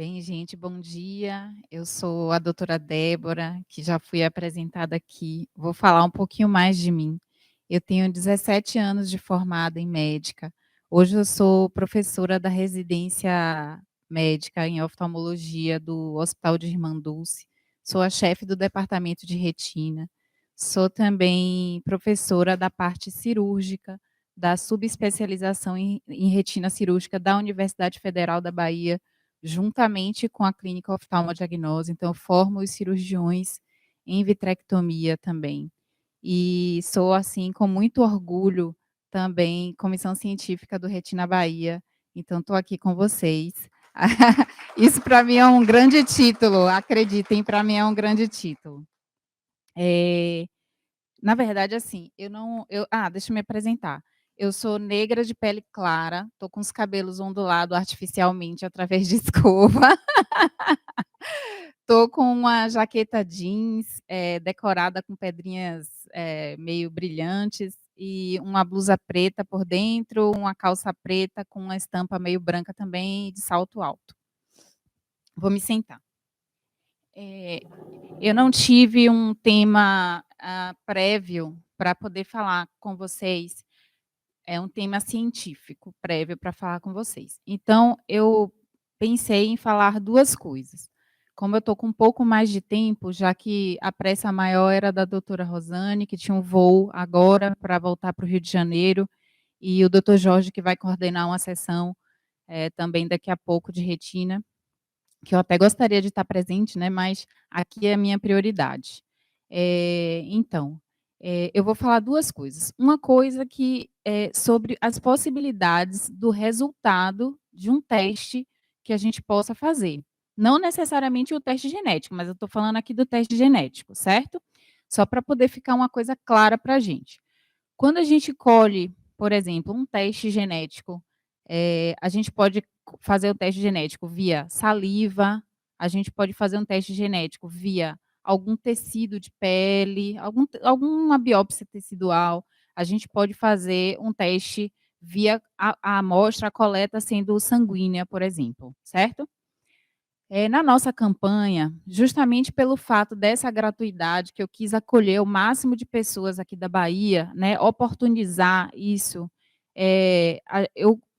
Bem, gente, bom dia. Eu sou a doutora Débora, que já fui apresentada aqui. Vou falar um pouquinho mais de mim. Eu tenho 17 anos de formada em médica. Hoje eu sou professora da residência médica em oftalmologia do Hospital de Irmã Dulce. Sou a chefe do departamento de retina. Sou também professora da parte cirúrgica, da subespecialização em retina cirúrgica da Universidade Federal da Bahia, juntamente com a clínica oftalmodiagnose. Então eu formo os cirurgiões em vitrectomia também. E sou, assim, com muito orgulho, também comissão científica do Retina Bahia, então estou aqui com vocês. Isso para mim é um grande título, acreditem, para mim é um grande título. Na verdade, assim, deixa eu me apresentar. Eu sou negra de pele clara, estou com os cabelos ondulados artificialmente através de escova. Estou com uma jaqueta jeans, decorada com pedrinhas, meio brilhantes, e uma blusa preta por dentro, uma calça preta com uma estampa meio branca também, e de salto alto. Vou me sentar. Eu não tive um tema, prévio para poder falar com vocês, é um tema científico prévio para falar com vocês. Então, eu pensei em falar 2 coisas. Como eu estou com um pouco mais de tempo, já que a pressa maior era da doutora Rosane, que tinha um voo agora para voltar para o Rio de Janeiro, e o doutor Jorge, que vai coordenar uma sessão, também daqui a pouco de retina, que eu até gostaria de estar presente, né, mas aqui é a minha prioridade. Então, eu vou falar 2 coisas. Uma coisa que é sobre as possibilidades do resultado de um teste que a gente possa fazer. Não necessariamente o teste genético, mas eu estou falando aqui do teste genético, certo? Só para poder ficar uma coisa clara para a gente. Quando a gente colhe, por exemplo, um teste genético, a gente pode fazer o teste genético via saliva, a gente pode fazer um teste genético via algum tecido de pele, alguma biópsia tecidual, a gente pode fazer um teste via a amostra, a coleta sendo sanguínea, por exemplo, certo? Na nossa campanha, justamente pelo fato dessa gratuidade, que eu quis acolher o máximo de pessoas aqui da Bahia, né, oportunizar isso,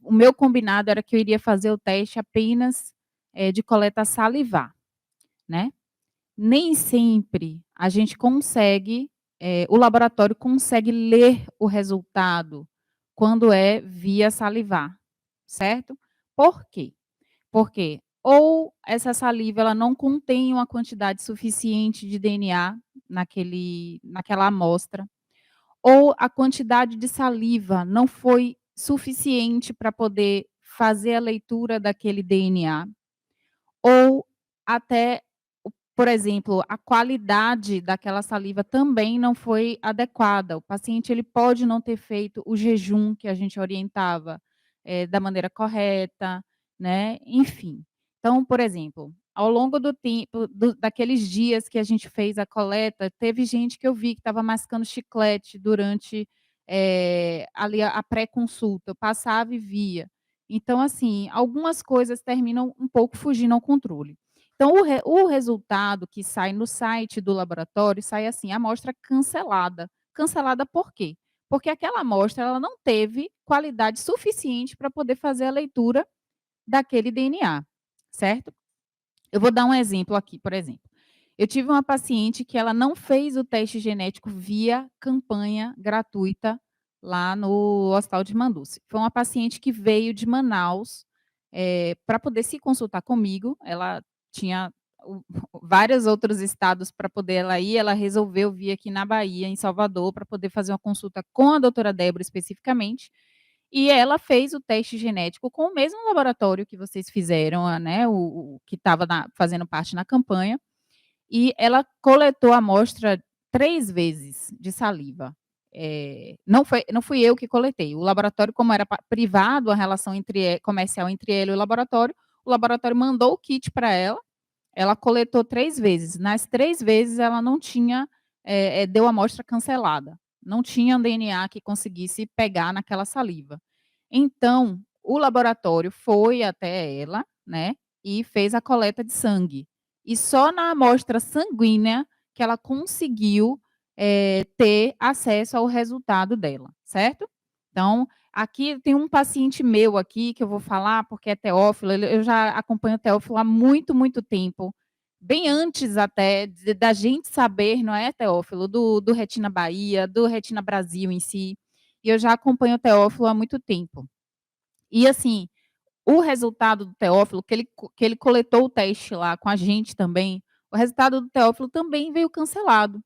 o meu combinado era que eu iria fazer o teste apenas, de coleta salivar, né. Nem sempre a gente consegue, o laboratório consegue ler o resultado quando é via salivar, certo? Por quê? Porque ou essa saliva ela não contém uma quantidade suficiente de DNA naquela amostra, ou a quantidade de saliva não foi suficiente para poder fazer a leitura daquele DNA, ou até, por exemplo, a qualidade daquela saliva também não foi adequada. O paciente ele pode não ter feito o jejum que a gente orientava, da maneira correta, né, enfim. Então, por exemplo, ao longo do tempo daqueles dias que a gente fez a coleta, teve gente que eu vi que estava mascando chiclete durante, ali a pré-consulta, eu passava e via. Então, assim, algumas coisas terminam um pouco fugindo ao controle. Então, o resultado que sai no site do laboratório, sai assim: amostra cancelada. Cancelada por quê? Porque aquela amostra ela não teve qualidade suficiente para poder fazer a leitura daquele DNA, certo? Eu vou dar um exemplo aqui, por exemplo. Eu tive uma paciente que ela não fez o teste genético via campanha gratuita lá no Hospital de Manduci. Foi uma paciente que veio de Manaus, para poder se consultar comigo. Ela tinha vários outros estados para poder ela ir, ela resolveu vir aqui na Bahia, em Salvador, para poder fazer uma consulta com a doutora Débora especificamente, e ela fez o teste genético com o mesmo laboratório que vocês fizeram, né, o que estava fazendo parte na campanha, e ela coletou a amostra 3 vezes de saliva. Não fui eu que coletei, o laboratório, como era privado, a relação comercial entre ele e o laboratório mandou o kit para ela, ela coletou 3 vezes. Nas 3 vezes ela não tinha, deu amostra cancelada. Não tinha DNA que conseguisse pegar naquela saliva. Então, o laboratório foi até ela, né, e fez a coleta de sangue. E só na amostra sanguínea que ela conseguiu, ter acesso ao resultado dela, certo? Então, aqui tem um paciente meu aqui que eu vou falar, porque é Teófilo, eu já acompanho o Teófilo há muito, muito tempo, bem antes até da gente saber, não é, Teófilo, do Retina Bahia, do Retina Brasil em si, e eu já acompanho o Teófilo há muito tempo. E assim, o resultado do Teófilo, que ele coletou o teste lá com a gente também, o resultado do Teófilo também veio cancelado.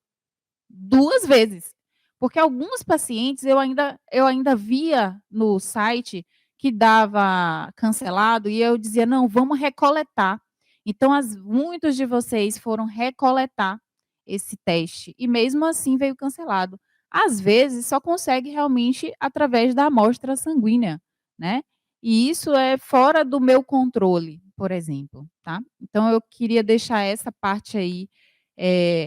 2 vezes. Porque alguns pacientes eu ainda via no site que dava cancelado e eu dizia: "Não, vamos recoletar". Então muitos de vocês foram recoletar esse teste e mesmo assim veio cancelado. Às vezes só consegue realmente através da amostra sanguínea, né. E isso é fora do meu controle, por exemplo, tá. Então eu queria deixar essa parte aí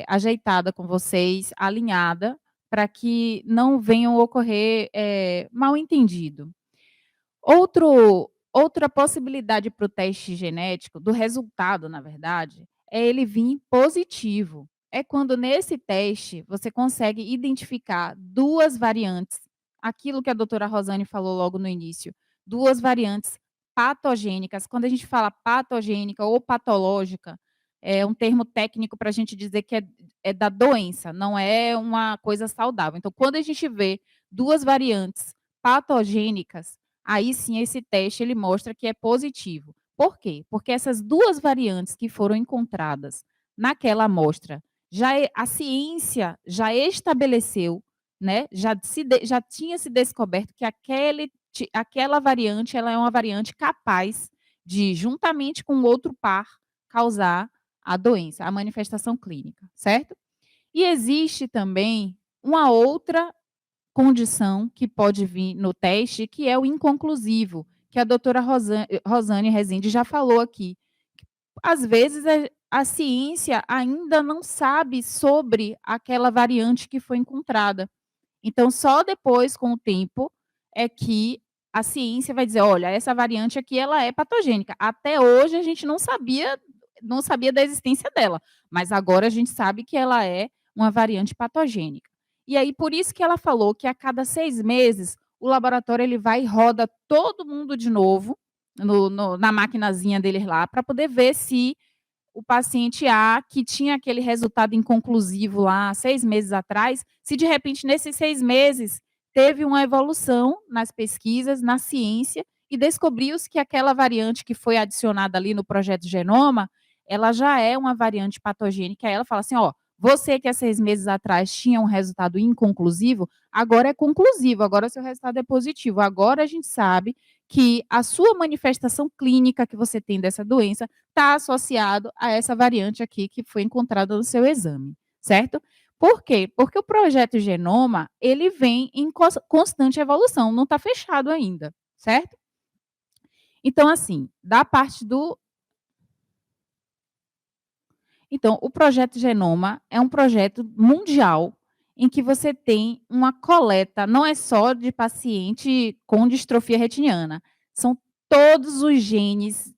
ajeitada com vocês, alinhada, para que não venham ocorrer, mal-entendido. Outra possibilidade para o teste genético, do resultado, na verdade, é ele vir positivo. É quando nesse teste você consegue identificar 2 variantes, aquilo que a doutora Rosane falou logo no início, 2 variantes patogênicas. Quando a gente fala patogênica ou patológica, é um termo técnico para a gente dizer que é da doença, não é uma coisa saudável. Então, quando a gente vê 2 variantes patogênicas, aí sim esse teste ele mostra que é positivo. Por quê? Porque essas 2 variantes que foram encontradas naquela amostra, a ciência já estabeleceu, né, já tinha se descoberto que aquela variante, ela é uma variante capaz de, juntamente com outro par, causar a doença, a manifestação clínica, certo? E existe também uma outra condição que pode vir no teste, que é o inconclusivo, que a doutora Rosane Rezende já falou aqui. Às vezes, a ciência ainda não sabe sobre aquela variante que foi encontrada. Então, só depois, com o tempo, é que a ciência vai dizer: "Olha, essa variante aqui, ela é patogênica". Até hoje, a gente não sabia da existência dela, mas agora a gente sabe que ela é uma variante patogênica. E aí, por isso que ela falou que a cada 6 meses, o laboratório ele vai e roda todo mundo de novo, na maquinazinha deles lá, para poder ver se o paciente A, que tinha aquele resultado inconclusivo lá 6 meses atrás, se de repente nesses 6 meses teve uma evolução nas pesquisas, na ciência, e descobriu-se que aquela variante que foi adicionada ali no projeto Genoma, ela já é uma variante patogênica. Aí ela fala assim: "Ó, você que há 6 meses atrás tinha um resultado inconclusivo, agora é conclusivo, agora seu resultado é positivo. Agora a gente sabe que a sua manifestação clínica que você tem dessa doença está associado a essa variante aqui que foi encontrada no seu exame, certo? Por quê? Porque o projeto Genoma, ele vem em constante evolução, não está fechado ainda, certo? Então, assim, da parte do Então, o projeto Genoma é um projeto mundial em que você tem uma coleta, não é só de paciente com distrofia retiniana, são todos os genes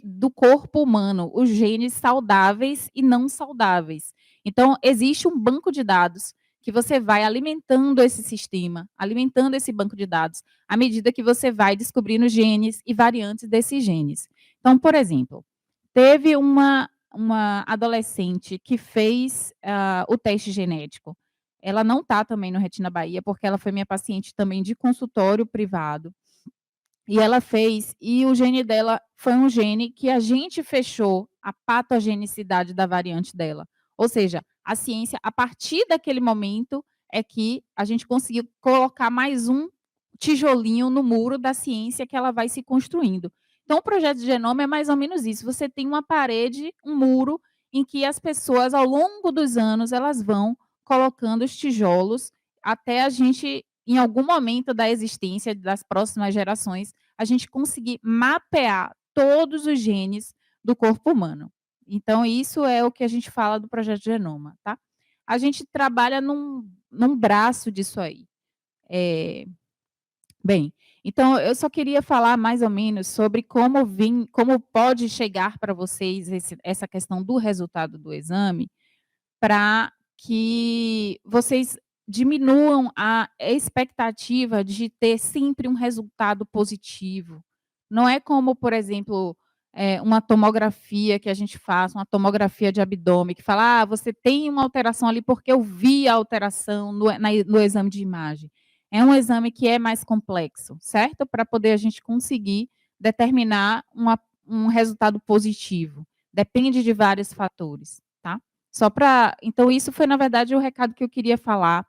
do corpo humano, os genes saudáveis e não saudáveis. Então, existe um banco de dados que você vai alimentando esse sistema, alimentando esse banco de dados, à medida que você vai descobrindo genes e variantes desses genes. Então, por exemplo, teve uma adolescente que fez, o teste genético. Ela não está também no Retina Bahia, porque ela foi minha paciente também de consultório privado, e ela fez, e o gene dela foi um gene que a gente fechou a patogenicidade da variante dela. Ou seja, a ciência, a partir daquele momento, é que a gente conseguiu colocar mais um tijolinho no muro da ciência que ela vai se construindo. Então, o projeto de genoma é mais ou menos isso. Você tem uma parede, um muro, em que as pessoas, ao longo dos anos, elas vão colocando os tijolos até a gente, em algum momento da existência das próximas gerações, a gente conseguir mapear todos os genes do corpo humano. Então, isso é o que a gente fala do projeto Genoma, tá? A gente trabalha num braço disso aí. Bem, Então, eu só queria falar mais ou menos sobre como pode chegar para vocês essa questão do resultado do exame, para que vocês diminuam a expectativa de ter sempre um resultado positivo. Não é como, por exemplo, uma tomografia que a gente faz, uma tomografia de abdômen, que fala: "Ah, você tem uma alteração ali porque eu vi a alteração no exame de imagem". É um exame que é mais complexo, certo? Para poder a gente conseguir determinar um resultado positivo. Depende de vários fatores, tá? Só para então isso foi na verdade o recado que eu queria falar,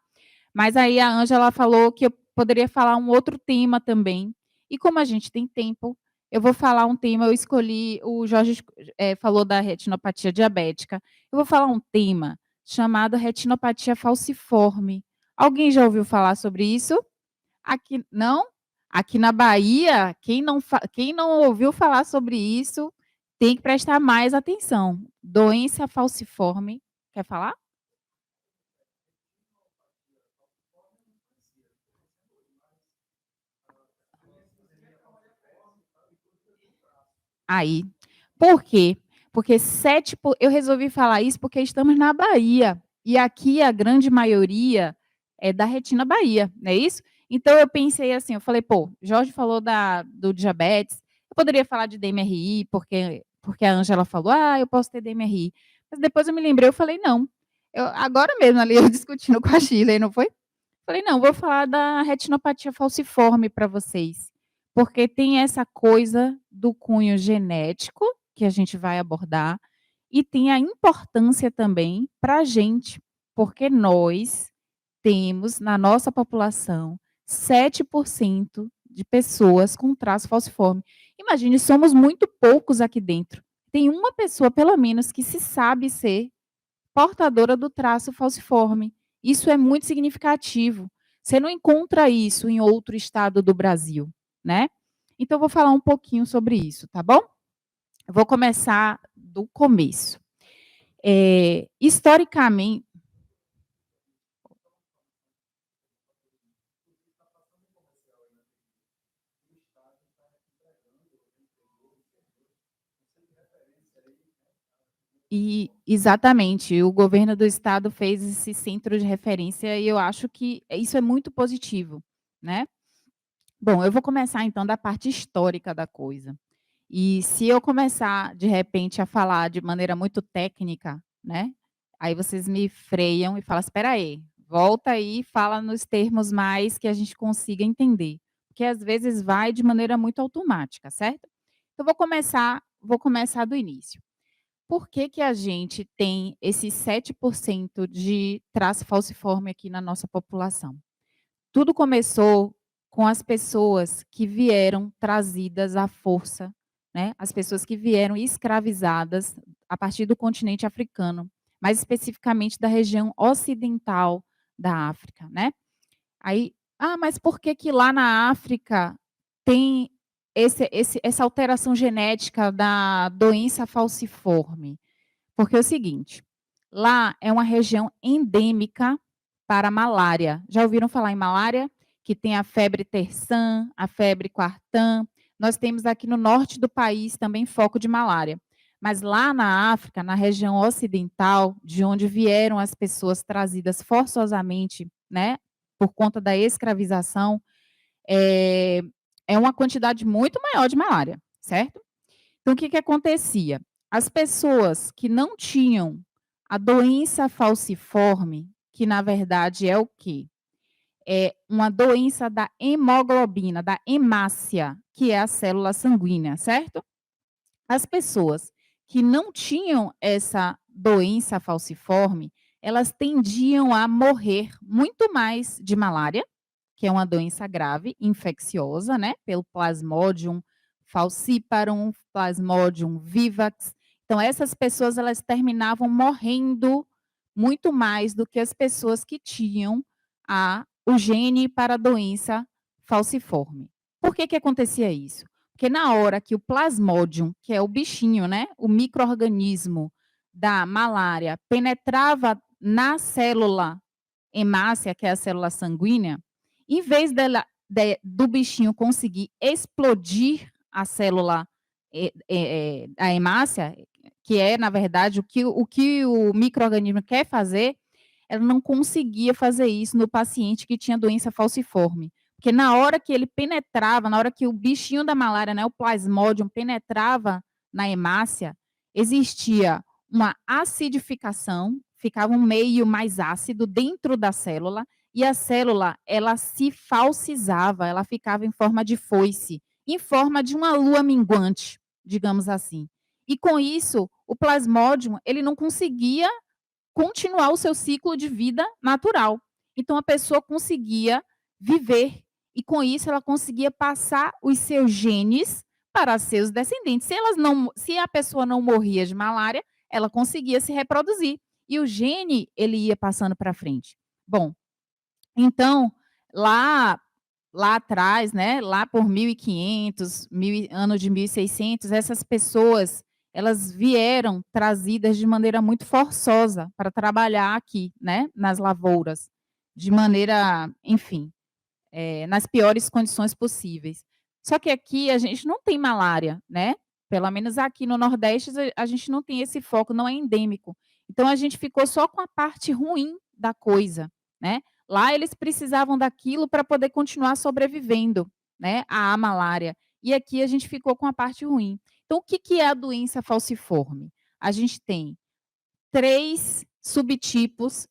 mas aí a Ângela falou que eu poderia falar um outro tema também, e como a gente tem tempo, eu vou falar um tema, eu escolhi o Jorge falou da retinopatia diabética, eu vou falar um tema chamado retinopatia falciforme. Alguém já ouviu falar sobre isso? Aqui não? Aqui na Bahia, quem não ouviu falar sobre isso, tem que prestar mais atenção. Doença falciforme, quer falar? Aí. Por quê? Porque eu resolvi falar isso porque estamos na Bahia, e aqui a grande maioria é da Retina Bahia, não é isso? Então eu pensei assim, eu falei: "Pô, Jorge falou do diabetes, eu poderia falar de DMRI, porque a Ângela falou: 'Ah, eu posso ter DMRI'". Mas depois eu me lembrei, eu falei: "Não". Agora mesmo ali eu discutindo com a Shirley, não foi? Falei: "Não, vou falar da retinopatia falciforme para vocês", porque tem essa coisa do cunho genético, que a gente vai abordar, e tem a importância também para a gente, porque nós temos na nossa população 7% de pessoas com traço falciforme. Imagine, somos muito poucos aqui dentro. Tem uma pessoa, pelo menos, que se sabe ser portadora do traço falciforme. Isso é muito significativo. Você não encontra isso em outro estado do Brasil, né? Então, eu vou falar um pouquinho sobre isso, tá bom? Eu vou começar do começo. Historicamente, e exatamente, o governo do estado fez esse centro de referência e eu acho que isso é muito positivo, né? Bom, eu vou começar então da parte histórica da coisa. E se eu começar, de repente, a falar de maneira muito técnica, né, aí vocês me freiam e falam: "Espera aí, volta aí e fala nos termos mais que a gente consiga entender", porque às vezes vai de maneira muito automática, certo? Então vou começar do início. Por que que a gente tem esses 7% de traço falciforme aqui na nossa população? Tudo começou com as pessoas que vieram trazidas à força, né, as pessoas que vieram escravizadas a partir do continente africano, mais especificamente da região ocidental da África, né. Aí, mas por que que lá na África tem essa alteração genética da doença falciforme? Porque é o seguinte, lá é uma região endêmica para a malária. Já ouviram falar em malária? Que tem a febre terçã, a febre quartã. Nós temos aqui no norte do país também foco de malária. Mas lá na África, na região ocidental, de onde vieram as pessoas trazidas forçosamente, né, por conta da escravização, é, é uma quantidade muito maior de malária, certo? Então, o que que acontecia? As pessoas que não tinham a doença falciforme, que na verdade é o quê? É uma doença da hemoglobina, da hemácia, que é a célula sanguínea, certo? As pessoas que não tinham essa doença falciforme, elas tendiam a morrer muito mais de malária, que é uma doença grave, infecciosa, né, pelo Plasmodium falciparum, Plasmodium vivax. Então essas pessoas elas terminavam morrendo muito mais do que as pessoas que tinham o gene para a doença falciforme. Por que que acontecia isso? Porque na hora que o Plasmodium, que é o bichinho, né, o micro-organismo da malária, penetrava na célula hemácia, que é a célula sanguínea, em vez dela do bichinho conseguir explodir a célula a hemácia, que é, na verdade, o que o micro-organismo quer fazer, ela não conseguia fazer isso no paciente que tinha doença falciforme. Porque na hora que ele penetrava, na hora que o bichinho da malária, né, o plasmodium, penetrava na hemácia, existia uma acidificação, ficava um meio mais ácido dentro da célula, e a célula, ela se falcizava, ela ficava em forma de foice, em forma de uma lua minguante, digamos assim. E com isso, o plasmodium, ele não conseguia continuar o seu ciclo de vida natural. Então a pessoa conseguia viver e com isso ela conseguia passar os seus genes para seus descendentes. Se a pessoa não morria de malária, ela conseguia se reproduzir e o gene ele ia passando para frente. Bom, então lá atrás, né, lá por 1500, ano de 1600, essas pessoas, elas vieram trazidas de maneira muito forçosa para trabalhar aqui, né, nas lavouras, de maneira, enfim, nas piores condições possíveis. Só que aqui a gente não tem malária, né? Pelo menos aqui no Nordeste a gente não tem esse foco, não é endêmico. Então a gente ficou só com a parte ruim da coisa, né? Lá eles precisavam daquilo para poder continuar sobrevivendo, né? A malária. E aqui a gente ficou com a parte ruim. Então o que que é a doença falciforme? A gente tem 3 subtipos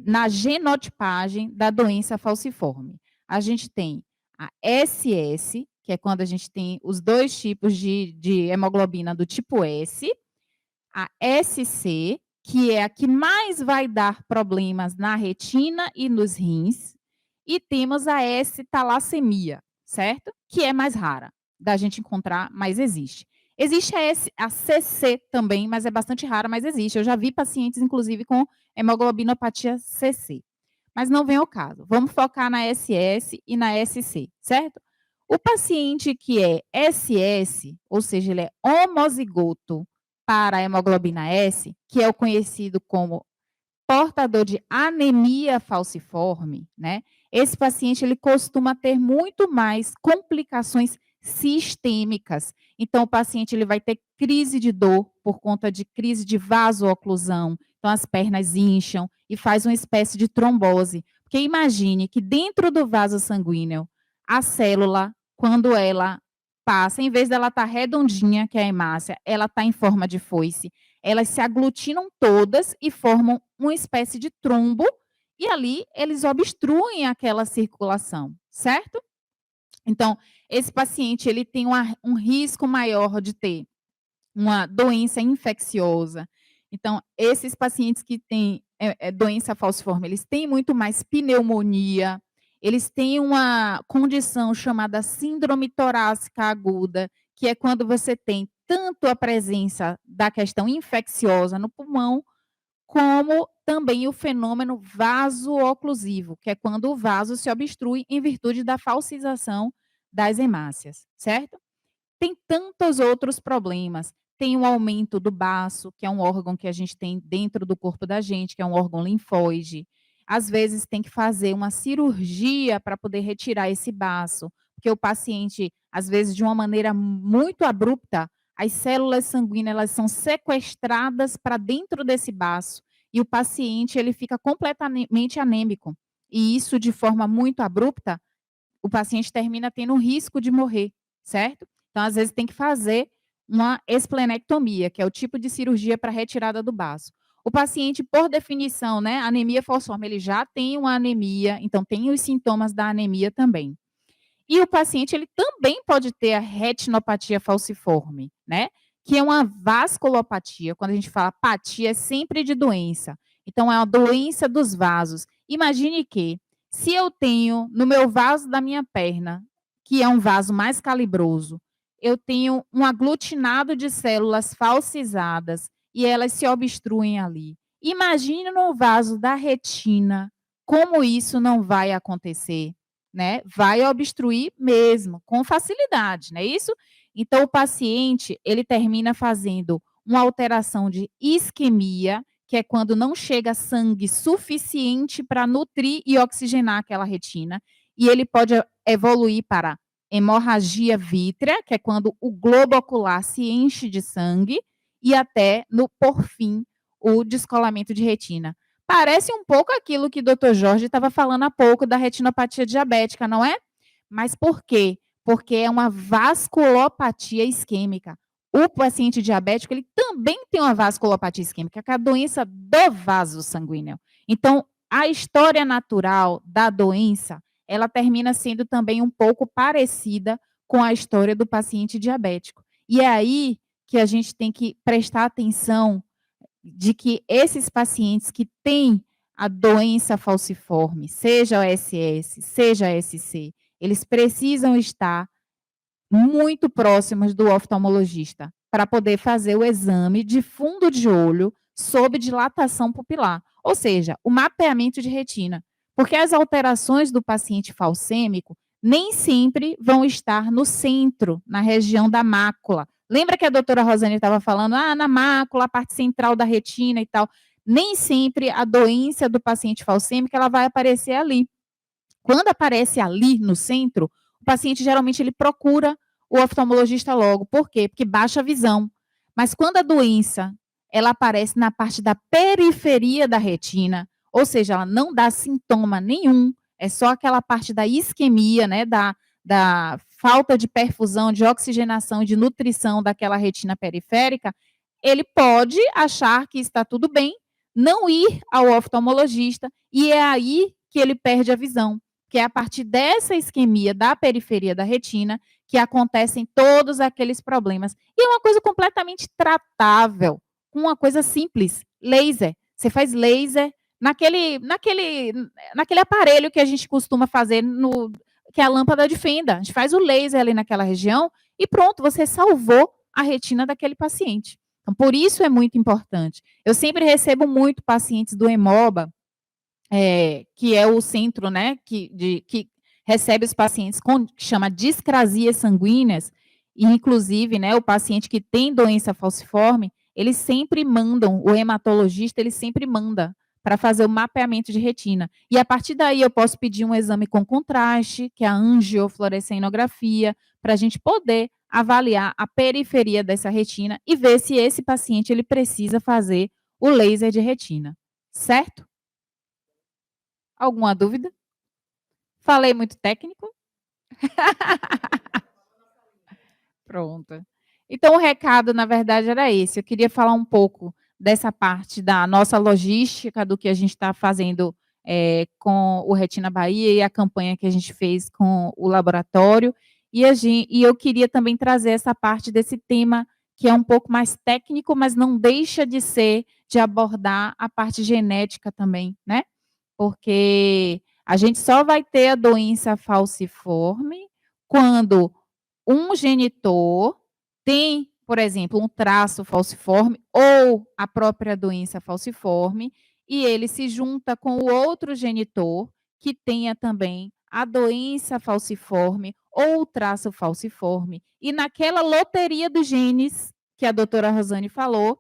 na genotipagem da doença falciforme. A gente tem a SS, que é quando a gente tem os 2 tipos de hemoglobina do tipo S, a SC, que é a que mais vai dar problemas na retina e nos rins, e temos a S-talassemia, certo? Que é mais rara da gente encontrar, mas existe. Existe a CC também, mas é bastante rara, mas existe. Eu já vi pacientes, inclusive, com hemoglobinopatia CC. Mas não vem ao caso. Vamos focar na SS e na SC, certo? O paciente que é SS, ou seja, ele é homozigoto para a hemoglobina S, que é o conhecido como portador de anemia falciforme, né? Esse paciente ele costuma ter muito mais complicações sistêmicas. Então o paciente ele vai ter crise de dor por conta de crise de vasooclusão. Então as pernas incham e faz uma espécie de trombose. Porque imagine que dentro do vaso sanguíneo, a célula, quando ela passa, em vez dela estar redondinha, que é a hemácia, ela está em forma de foice, elas se aglutinam todas e formam uma espécie de trombo, e ali eles obstruem aquela circulação, certo? Então, esse paciente ele tem um risco maior de ter uma doença infecciosa. Então, esses pacientes que têm doença falciforme, eles têm muito mais pneumonia, eles têm uma condição chamada síndrome torácica aguda, que é quando você tem tanto a presença da questão infecciosa no pulmão, como também o fenômeno vaso-oclusivo, que é quando o vaso se obstrui em virtude da falcização das hemácias, certo? Tem tantos outros problemas. Tem o aumento do baço, que é um órgão que a gente tem dentro do corpo da gente, que é um órgão linfóide. Às vezes tem que fazer uma cirurgia para poder retirar esse baço, porque o paciente, às vezes de uma maneira muito abrupta, as células sanguíneas elas são sequestradas para dentro desse baço e o paciente ele fica completamente anêmico. E isso de forma muito abrupta, o paciente termina tendo um risco de morrer, certo? Então, às vezes, tem que fazer uma esplenectomia, que é o tipo de cirurgia para retirada do baço. O paciente, por definição, né, anemia falciforme, ele já tem uma anemia, então tem os sintomas da anemia também. E o paciente, ele também pode ter a retinopatia falciforme, né, que é uma vasculopatia. Quando a gente fala apatia, é sempre de doença. Então, é uma doença dos vasos. Imagine que, se eu tenho no meu vaso da minha perna, que é um vaso mais calibroso, eu tenho um aglutinado de células falcizadas e elas se obstruem ali. Imagine no vaso da retina, como isso não vai acontecer, né? Vai obstruir mesmo, com facilidade, não é isso? Então, o paciente, ele termina fazendo uma alteração de isquemia, que é quando não chega sangue suficiente para nutrir e oxigenar aquela retina, e ele pode evoluir para hemorragia vítrea, que é quando o globo ocular se enche de sangue, e até, por fim, o descolamento de retina. Parece um pouco aquilo que o doutor Jorge estava falando há pouco da retinopatia diabética, não é? Mas por quê? Porque é uma vasculopatia isquêmica. O paciente diabético, ele também tem uma vasculopatia isquêmica, que é a doença do vaso sanguíneo. Então, a história natural da doença, ela termina sendo também um pouco parecida com a história do paciente diabético. E é aí que a gente tem que prestar atenção de que esses pacientes que têm a doença falciforme, seja o SS, seja a SC, eles precisam estar muito próximos do oftalmologista para poder fazer o exame de fundo de olho sob dilatação pupilar, ou seja, o mapeamento de retina, porque as alterações do paciente falcêmico nem sempre vão estar no centro, na região da mácula. Lembra que a doutora Rosane estava falando, na mácula, a parte central da retina e tal. Nem sempre a doença do paciente falcêmico ela vai aparecer ali. Quando aparece ali no centro, o paciente geralmente ele procura o oftalmologista logo. Por quê? Porque baixa a visão. Mas quando a doença ela aparece na parte da periferia da retina, ou seja, ela não dá sintoma nenhum, é só aquela parte da isquemia, né, da falta de perfusão, de oxigenação e de nutrição daquela retina periférica, ele pode achar que está tudo bem, não ir ao oftalmologista, e é aí que ele perde a visão, que é a partir dessa isquemia da periferia da retina que acontecem todos aqueles problemas. E é uma coisa completamente tratável, com uma coisa simples, laser. Você faz laser naquele aparelho que a gente costuma fazer, que é a lâmpada de fenda. A gente faz o laser ali naquela região e pronto, você salvou a retina daquele paciente. Então, por isso é muito importante. Eu sempre recebo muito pacientes do Hemoba, que é o centro, né, que recebe os pacientes que chama discrasias sanguíneas, e inclusive, né, o paciente que tem doença falciforme, eles sempre mandam, o hematologista, ele sempre manda para fazer o mapeamento de retina. E a partir daí eu posso pedir um exame com contraste, que é a angiofluorescenografia, para a gente poder avaliar a periferia dessa retina e ver se esse paciente ele precisa fazer o laser de retina. Certo? Alguma dúvida? Falei muito técnico? Pronto. Então o recado, na verdade, era esse. Eu queria falar um pouco dessa parte da nossa logística, do que a gente está fazendo, com o Retina Bahia e a campanha que a gente fez com o laboratório. E eu queria também trazer essa parte desse tema que é um pouco mais técnico, mas não deixa de abordar a parte genética também, né? Porque a gente só vai ter a doença falciforme quando um genitor tem, por exemplo, um traço falciforme ou a própria doença falciforme, e ele se junta com o outro genitor que tenha também a doença falciforme ou o traço falciforme. E naquela loteria dos genes que a doutora Rosane falou,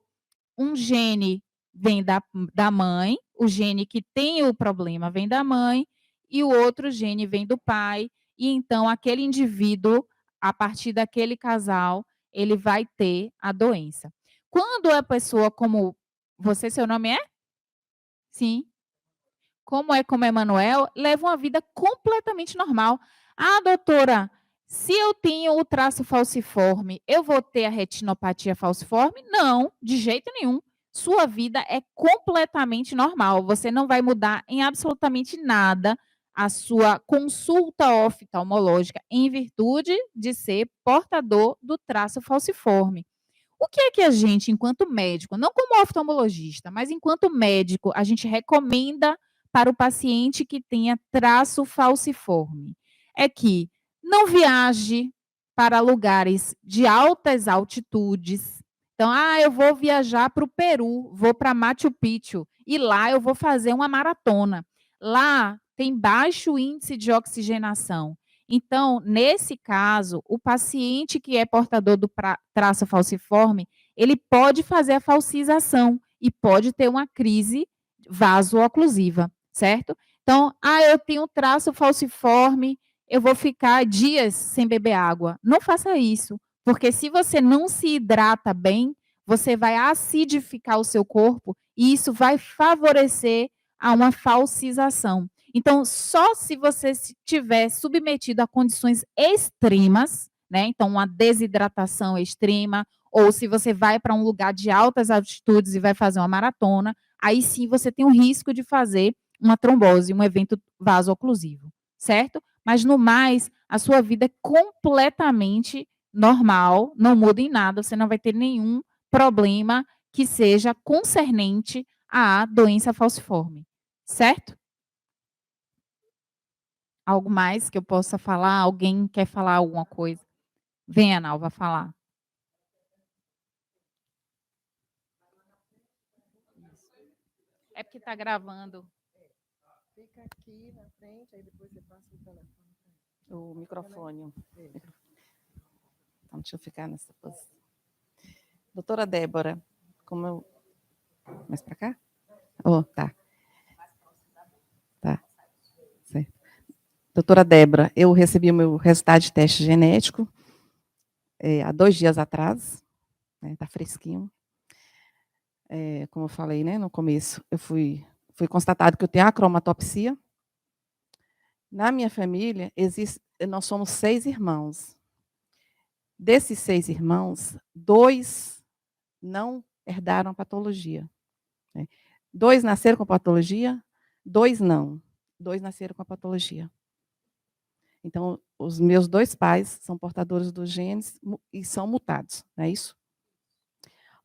um gene vem da mãe, o gene que tem o problema vem da mãe, e o outro gene vem do pai, e então aquele indivíduo, a partir daquele casal, ele vai ter a doença. Quando a pessoa como você, seu nome é? Sim. Como Emanuel, leva uma vida completamente normal. Ah, doutora, se eu tenho o traço falciforme, eu vou ter a retinopatia falciforme? Não, de jeito nenhum. Sua vida é completamente normal. Você não vai mudar em absolutamente nada a sua consulta oftalmológica em virtude de ser portador do traço falciforme. O que é que a gente, enquanto médico, não como oftalmologista, mas enquanto médico, a gente recomenda para o paciente que tenha traço falciforme? É que não viaje para lugares de altas altitudes. Então, eu vou viajar para o Peru, vou para Machu Picchu, e lá eu vou fazer uma maratona. Lá tem baixo índice de oxigenação. Então, nesse caso, o paciente que é portador do traço falciforme, ele pode fazer a falcização e pode ter uma crise vaso-oclusiva, certo? Então, eu tenho traço falciforme eu vou ficar dias sem beber água. Não faça isso, porque se você não se hidrata bem, você vai acidificar o seu corpo e isso vai favorecer a uma falcização. Então, só se você estiver submetido a condições extremas, né? Então, uma desidratação extrema, ou se você vai para um lugar de altas altitudes e vai fazer uma maratona, aí sim você tem o risco de fazer uma trombose, um evento vaso-oclusivo, certo? Mas no mais, a sua vida é completamente normal, não muda em nada, você não vai ter nenhum problema que seja concernente à doença falciforme, certo? Algo mais que eu possa falar? Alguém quer falar alguma coisa? Venha, Nalva, falar. É porque está gravando. Fica aqui na frente, aí depois você passa o telefone. O microfone. Então, deixa eu ficar nessa posição. Doutora Débora, como eu... Mais para cá? Oh, tá. Tá. Certo. Doutora Débora, eu recebi o meu resultado de teste genético há 2 dias atrás, né, tá fresquinho. Como eu falei, né, no começo, fui constatado que eu tenho a cromatopsia. Na minha família, nós somos 6 irmãos. Desses 6 irmãos, 2 não herdaram a patologia. Né? 2 nasceram com patologia, 2 não. 2 nasceram com a patologia. Então, os meus 2 pais são portadores dos genes e são mutados, não é isso?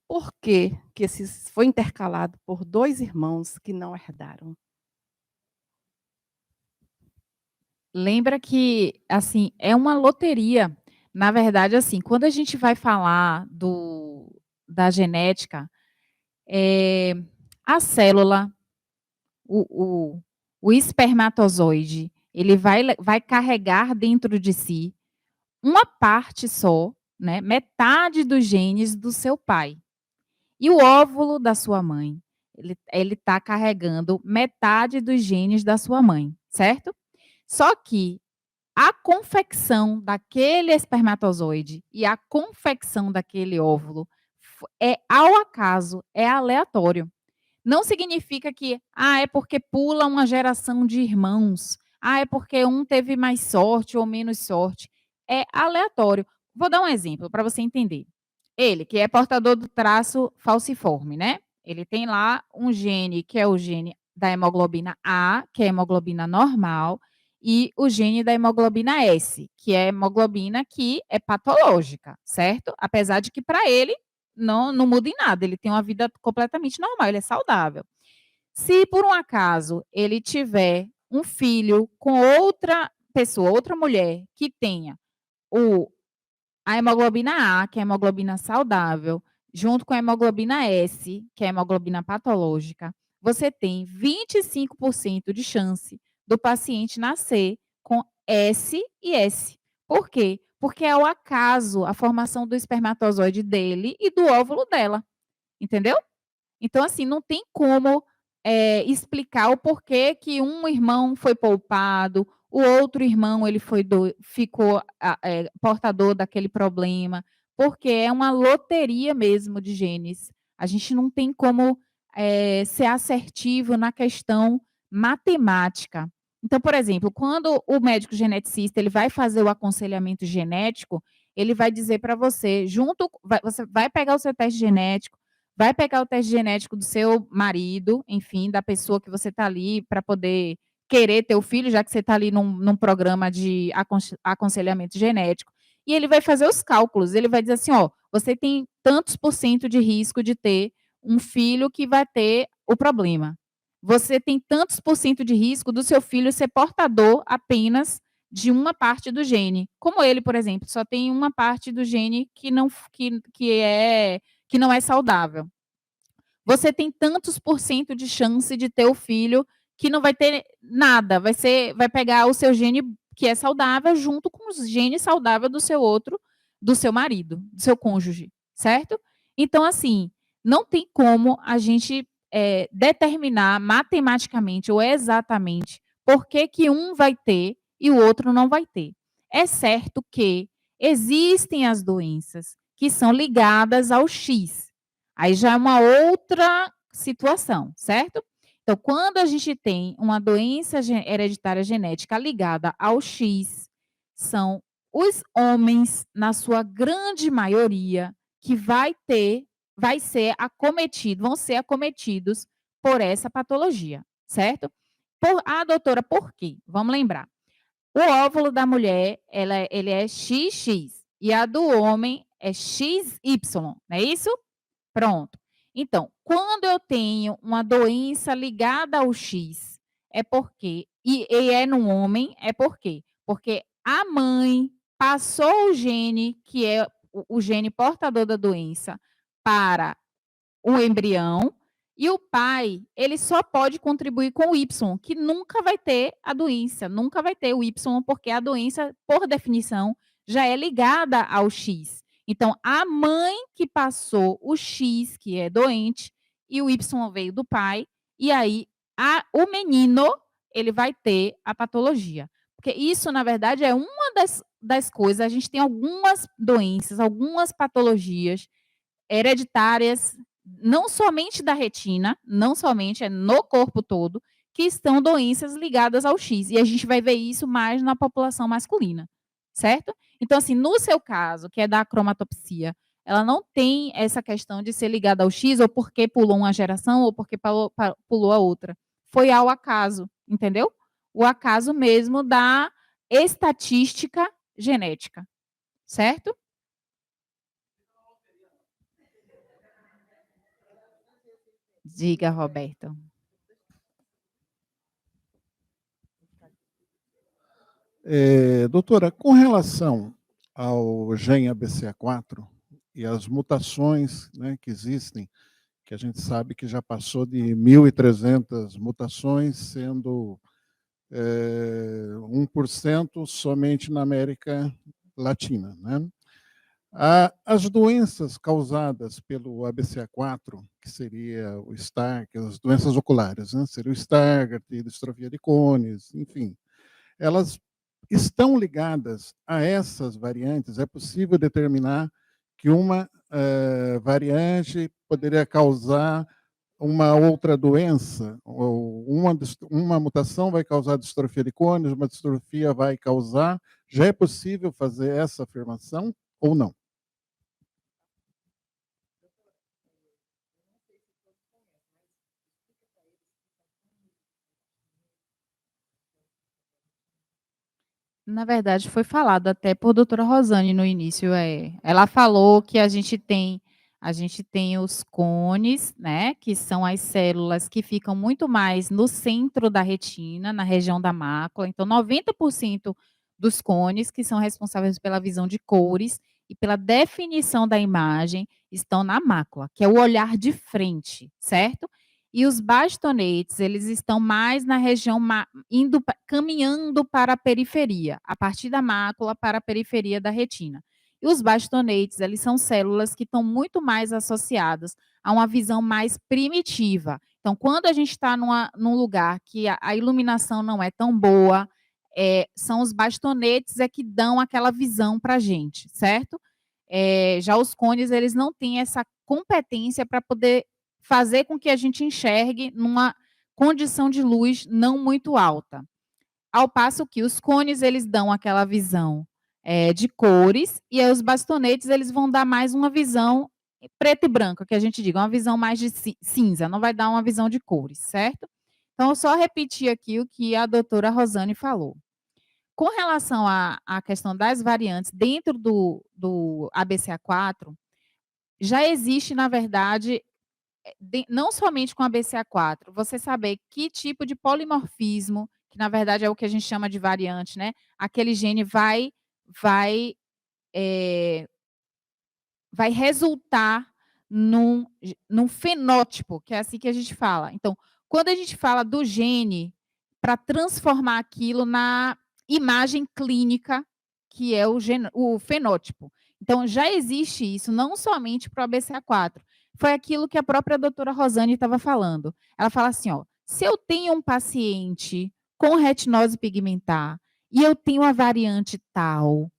Por que foi intercalado por 2 irmãos que não herdaram? Lembra que, assim, é uma loteria. Na verdade, assim, quando a gente vai falar da genética, a célula, o espermatozoide, ele vai carregar dentro de si uma parte só, né, metade dos genes do seu pai. E o óvulo da sua mãe, ele está carregando metade dos genes da sua mãe, certo? Só que a confecção daquele espermatozoide e a confecção daquele óvulo é ao acaso, é aleatório. Não significa que, é porque pula uma geração de irmãos, é porque um teve mais sorte ou menos sorte. É aleatório. Vou dar um exemplo para você entender. Ele, que é portador do traço falciforme, né? Ele tem lá um gene, que é o gene da hemoglobina A, que é a hemoglobina normal, e o gene da hemoglobina S, que é a hemoglobina que é patológica, certo? Apesar de que para ele não muda em nada, ele tem uma vida completamente normal, ele é saudável. Se por um acaso ele tiver um filho com outra pessoa, outra mulher que tenha a hemoglobina A, que é a hemoglobina saudável, junto com a hemoglobina S, que é a hemoglobina patológica, você tem 25% de chance do paciente nascer com S e S. Por quê? Porque é o acaso a formação do espermatozoide dele e do óvulo dela. Entendeu? Então, assim, não tem como explicar o porquê que um irmão foi poupado, o outro irmão ele ficou portador daquele problema, porque é uma loteria mesmo de genes. A gente não tem como ser assertivo na questão matemática. Então, por exemplo, quando o médico geneticista ele vai fazer o aconselhamento genético, ele vai dizer para você, você vai pegar o seu teste genético, vai pegar o teste genético do seu marido, enfim, da pessoa que você está ali para poder querer ter o filho, já que você está ali num programa de aconselhamento genético, e ele vai fazer os cálculos, ele vai dizer assim, você tem tantos % de risco de ter um filho que vai ter o problema. Você tem tantos % de risco do seu filho ser portador apenas de uma parte do gene. Como ele, por exemplo, só tem uma parte do gene que não é saudável. Você tem tantos % de chance de ter o filho que não vai ter nada, vai pegar o seu gene que é saudável junto com os genes saudáveis do seu marido, do seu cônjuge, certo? Então, assim, não tem como a gente determinar matematicamente ou exatamente por que um vai ter e o outro não vai ter. É certo que existem as doenças que são ligadas ao X. Aí já é uma outra situação, certo? Então, quando a gente tem uma doença hereditária genética ligada ao X, são os homens, na sua grande maioria, que vão ser acometidos por essa patologia, certo? Doutora, por quê? Vamos lembrar. O óvulo da mulher, ele é XX, e a do homem é XY, não é isso? Pronto. Então, quando eu tenho uma doença ligada ao X, é porque, e é no homem, é por quê? Porque a mãe passou o gene, que é o gene portador da doença, para o embrião, e o pai, ele só pode contribuir com o Y, que nunca vai ter a doença, nunca vai ter o Y, porque a doença, por definição, já é ligada ao X. Então, a mãe que passou o X, que é doente, e o Y veio do pai, e aí o menino, ele vai ter a patologia. Porque isso, na verdade, é uma das coisas, a gente tem algumas doenças, algumas patologias hereditárias, não somente da retina, não somente, é no corpo todo, que estão doenças ligadas ao X. E a gente vai ver isso mais na população masculina, certo? Então, assim, no seu caso, que é da cromatopsia, ela não tem essa questão de ser ligada ao X, ou porque pulou uma geração, ou porque pulou a outra. Foi ao acaso, entendeu? O acaso mesmo da estatística genética, certo? Diga, Roberto. Doutora, com relação ao gene ABCA4 e as mutações, né, que existem, que a gente sabe que já passou de 1.300 mutações, sendo 1% somente na América Latina, né? As doenças causadas pelo ABCA4, que seria o Stargardt, as doenças oculares, né? Seria o Stargardt, distrofia de cones, enfim, elas estão ligadas a essas variantes. É possível determinar que uma variante poderia causar uma outra doença, ou uma mutação vai causar distrofia de cones, uma distrofia vai causar. Já é possível fazer essa afirmação ou não? Na verdade, foi falado até por doutora Rosane no início. Ela falou que a gente tem os cones, né, que são as células que ficam muito mais no centro da retina, na região da mácula. Então, 90% dos cones, que são responsáveis pela visão de cores e pela definição da imagem, estão na mácula, que é o olhar de frente, certo? E os bastonetes, eles estão mais na região, caminhando para a periferia, a partir da mácula para a periferia da retina. E os bastonetes, eles são células que estão muito mais associadas a uma visão mais primitiva. Então, quando a gente está num lugar que a iluminação não é tão boa, são os bastonetes que dão aquela visão para a gente, certo? Já os cones, eles não têm essa competência para poder fazer com que a gente enxergue numa condição de luz não muito alta. Ao passo que os cones, eles dão aquela visão de cores, e aí os bastonetes, eles vão dar mais uma visão preto e branco, que a gente diga, uma visão mais de cinza, não vai dar uma visão de cores, certo? Então, eu só repetir aqui o que a doutora Rosane falou. Com relação à questão das variantes dentro do ABCA4, já existe, na verdade, não somente com a BCA4, você saber que tipo de polimorfismo, que na verdade é o que a gente chama de variante, né? Aquele gene vai resultar num fenótipo, que é assim que a gente fala. Então, quando a gente fala do gene, para transformar aquilo na imagem clínica, que é o fenótipo. Então, já existe isso, não somente para o ABCA4. Foi aquilo que a própria doutora Rosane estava falando. Ela fala assim, ó, se eu tenho um paciente com retinose pigmentar e eu tenho a variante tal,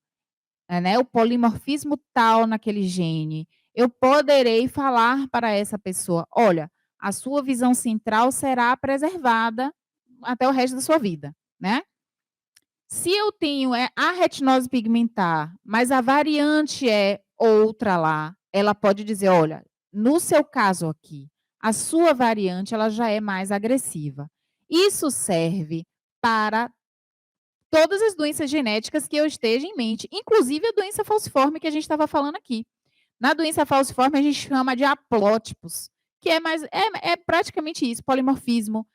né, o polimorfismo tal naquele gene, eu poderei falar para essa pessoa: olha, a sua visão central será preservada até o resto da sua vida, né? Se eu tenho a retinose pigmentar, mas a variante é outra lá, ela pode dizer: olha, no seu caso aqui, a sua variante ela já é mais agressiva. Isso serve para todas as doenças genéticas que eu esteja em mente, inclusive a doença falciforme que a gente estava falando aqui. Na doença falciforme, a gente chama de haplótipos, que é praticamente isso, polimorfismo,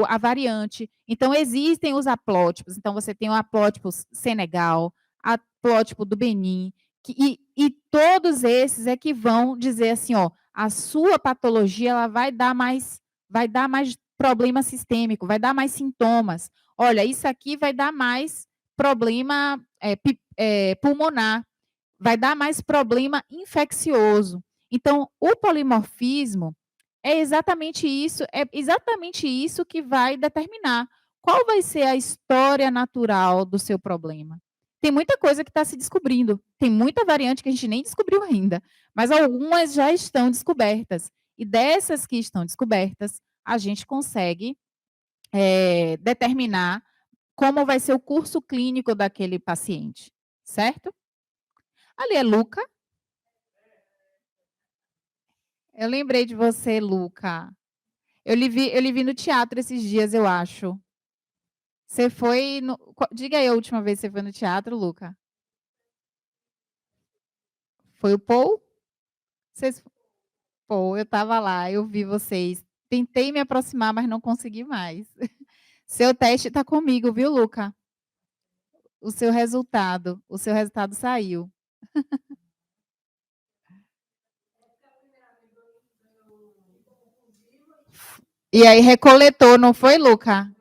a variante. Então, existem os haplótipos. Então, você tem o haplótipo Senegal, haplótipo do Benin, e todos esses é que vão dizer assim, ó, a sua patologia ela vai dar mais problema sistêmico, vai dar mais sintomas. Olha, isso aqui vai dar mais problema pulmonar, vai dar mais problema infeccioso. Então, o polimorfismo é exatamente isso que vai determinar qual vai ser a história natural do seu problema. Tem muita coisa que está se descobrindo, tem muita variante que a gente nem descobriu ainda, mas algumas já estão descobertas. E dessas que estão descobertas, a gente consegue determinar como vai ser o curso clínico daquele paciente, certo? Ali é Luca. Eu lembrei de você, Luca. Eu lhe vi no teatro esses dias, eu acho. Você foi no... Diga aí a última vez que você foi no teatro, Luca. Foi o Paul? Paul, eu estava lá, eu vi vocês. Tentei me aproximar, mas não consegui mais. Seu teste está comigo, viu, Luca? O seu resultado saiu. E aí recoletou, não foi, Luca?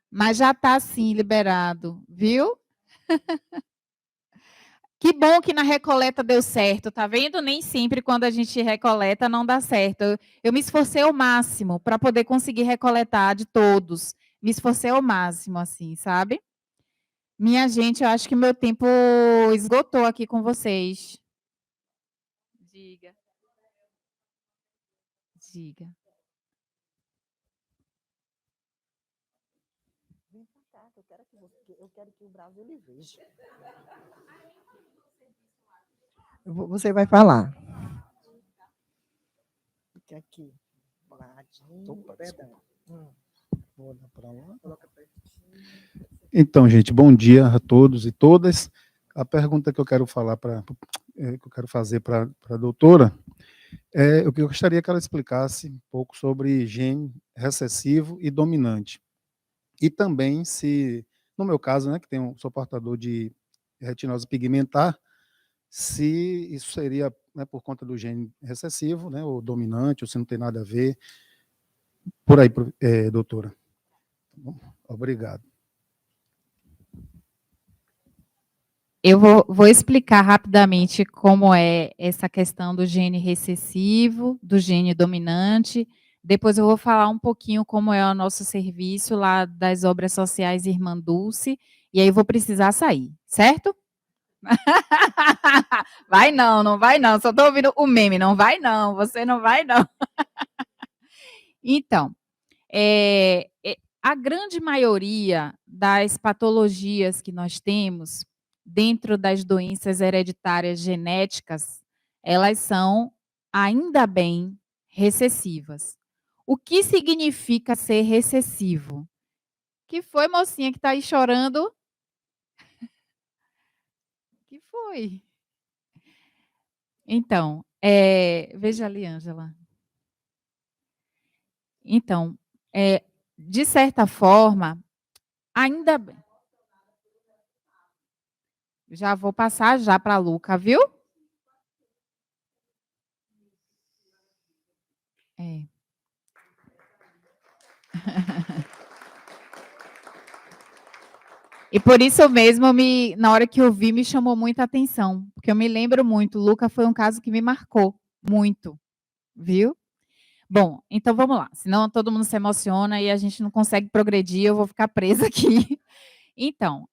Mas já está sim liberado, viu? Que bom que na recoleta deu certo, tá vendo? Nem sempre quando a gente recoleta não dá certo. Eu me esforcei ao máximo para poder conseguir recoletar de todos. Me esforcei ao máximo, assim, sabe? Minha gente, eu acho que meu tempo esgotou aqui com vocês. Diga. Diga. Vem pra cá, eu quero que o Brasil lhe veja. Você vai falar. Fica aqui. Perdão. Vou olhar para lá. Então, gente, bom dia a todos e todas. A pergunta que eu quero fazer para a doutora é eu gostaria que ela explicasse um pouco sobre gene recessivo e dominante. E também se, no meu caso, né, que sou portador de retinose pigmentar, se isso seria, né, por conta do gene recessivo, né, ou dominante, ou se não tem nada a ver. Por aí, doutora. Obrigado. Eu vou explicar rapidamente como é essa questão do gene recessivo, do gene dominante. Depois eu vou falar um pouquinho como é o nosso serviço lá das obras sociais Irmã Dulce, e aí eu vou precisar sair, certo? Vai não, não vai não, só estou ouvindo o meme, não vai não, você não vai não. Então, a grande maioria das patologias que nós temos dentro das doenças hereditárias genéticas, elas são, ainda bem, recessivas. O que significa ser recessivo? Que foi, mocinha, que está aí chorando? Que foi? Então, veja ali, Ângela. Então, de certa forma, ainda bem. Já vou passar já para a Luca, viu? E por isso mesmo, na hora que eu vi, me chamou muita atenção, porque eu me lembro muito, o Luca foi um caso que me marcou muito, viu? Bom, então vamos lá, senão todo mundo se emociona e a gente não consegue progredir, eu vou ficar presa aqui. Então,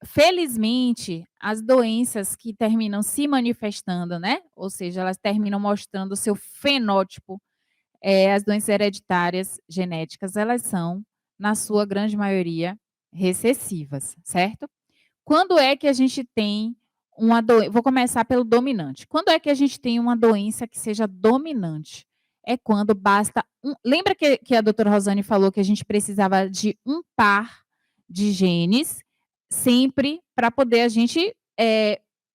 felizmente, as doenças que terminam se manifestando, né, ou seja, elas terminam mostrando o seu fenótipo, as doenças hereditárias genéticas, elas são, na sua grande maioria, recessivas, certo? Quando é que a gente tem uma doença? Vou começar pelo dominante. Quando é que a gente tem uma doença que seja dominante? É quando basta um. Lembra que a doutora Rosane falou que a gente precisava de um par de genes sempre para poder a gente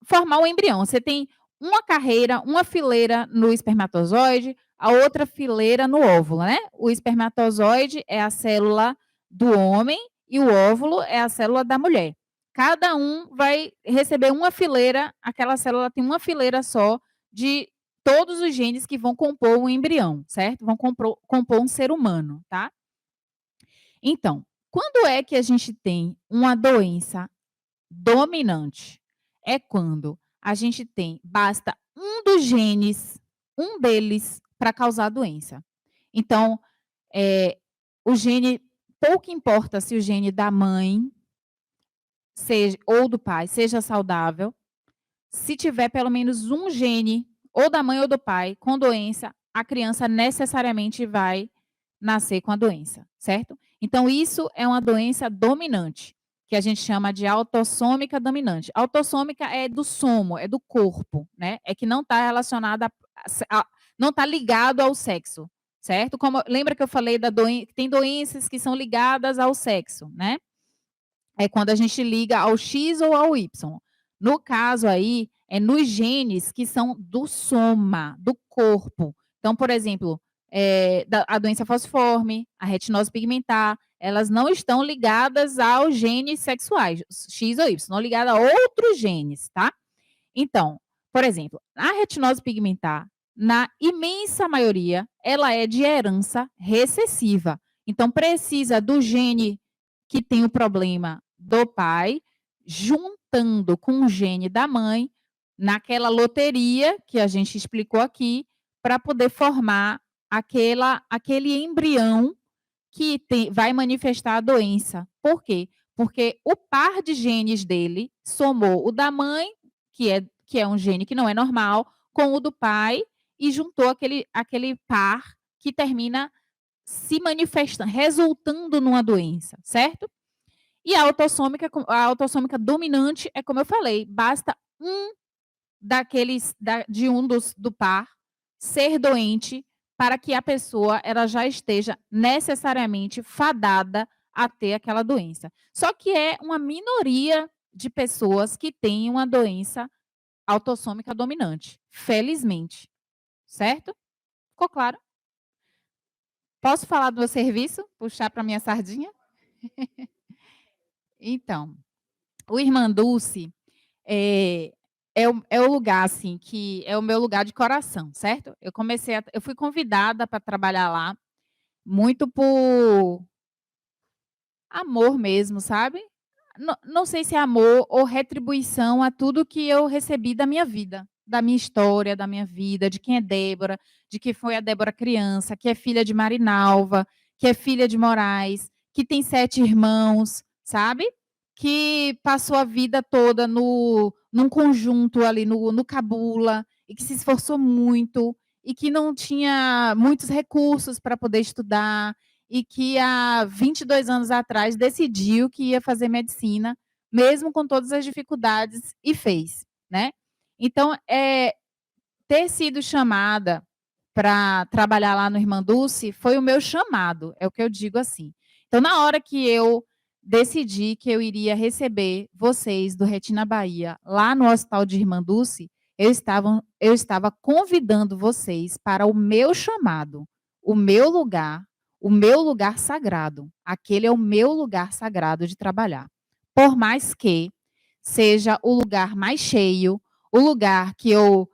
formar o embrião. Você tem uma carreira, uma fileira no espermatozoide, a outra fileira no óvulo, né? O espermatozoide é a célula do homem e o óvulo é a célula da mulher. Cada um vai receber uma fileira, aquela célula tem uma fileira só de todos os genes que vão compor um embrião, certo? Vão compor um ser humano, tá? Então, quando é que a gente tem uma doença dominante? É quando a gente tem, basta um dos genes, um deles, para causar a doença. Então, o gene, pouco importa se o gene da mãe seja, ou do pai seja saudável, se tiver pelo menos um gene, ou da mãe ou do pai, com doença, a criança necessariamente vai nascer com a doença, certo? Então, isso é uma doença dominante, que a gente chama de autossômica dominante. Autossômica é do somo, é do corpo, né? É que não está relacionada, não está ligado ao sexo, certo? Como, lembra que eu falei tem doenças que são ligadas ao sexo, né? É quando a gente liga ao X ou ao Y. No caso aí, é nos genes que são do soma, do corpo. Então, por exemplo, a doença falciforme, a retinose pigmentar, elas não estão ligadas aos genes sexuais, X ou Y, estão ligadas a outros genes, tá? Então, por exemplo, a retinose pigmentar, na imensa maioria, ela é de herança recessiva. Então, precisa do gene que tem o problema do pai, juntando com o gene da mãe, naquela loteria que a gente explicou aqui, para poder formar aquele embrião que vai manifestar a doença. Por quê? Porque o par de genes dele somou o da mãe, que é um gene que não é normal, com o do pai, e juntou aquele par que termina se manifestando, resultando numa doença, certo? E a autossômica dominante é como eu falei, basta um do par ser doente para que a pessoa ela já esteja necessariamente fadada a ter aquela doença. Só que é uma minoria de pessoas que têm uma doença autossômica dominante, felizmente, certo? Ficou claro? Posso falar do meu serviço? Puxar para minha sardinha? Então, o Irmã Dulce é o lugar, assim, que é o meu lugar de coração, certo? Eu fui convidada para trabalhar lá, muito por amor mesmo, sabe? Não sei se é amor ou retribuição a tudo que eu recebi da minha vida, da minha história, da minha vida, de quem é Débora, de que foi a Débora criança, que é filha de Marinalva, que é filha de Moraes, que tem 7 irmãos, sabe? Que passou a vida toda num conjunto ali no Cabula, e que se esforçou muito, e que não tinha muitos recursos para poder estudar, e que há 22 anos atrás decidiu que ia fazer medicina, mesmo com todas as dificuldades, e fez, né? Então, ter sido chamada para trabalhar lá no Irmã Dulce foi o meu chamado, é o que eu digo assim. Então, na hora que eu decidi que eu iria receber vocês do Retina Bahia lá no Hospital de Irmã Dulce, eu estava convidando vocês para o meu chamado, o meu lugar sagrado. Aquele é o meu lugar sagrado de trabalhar. Por mais que seja o lugar mais cheio, o lugar que eu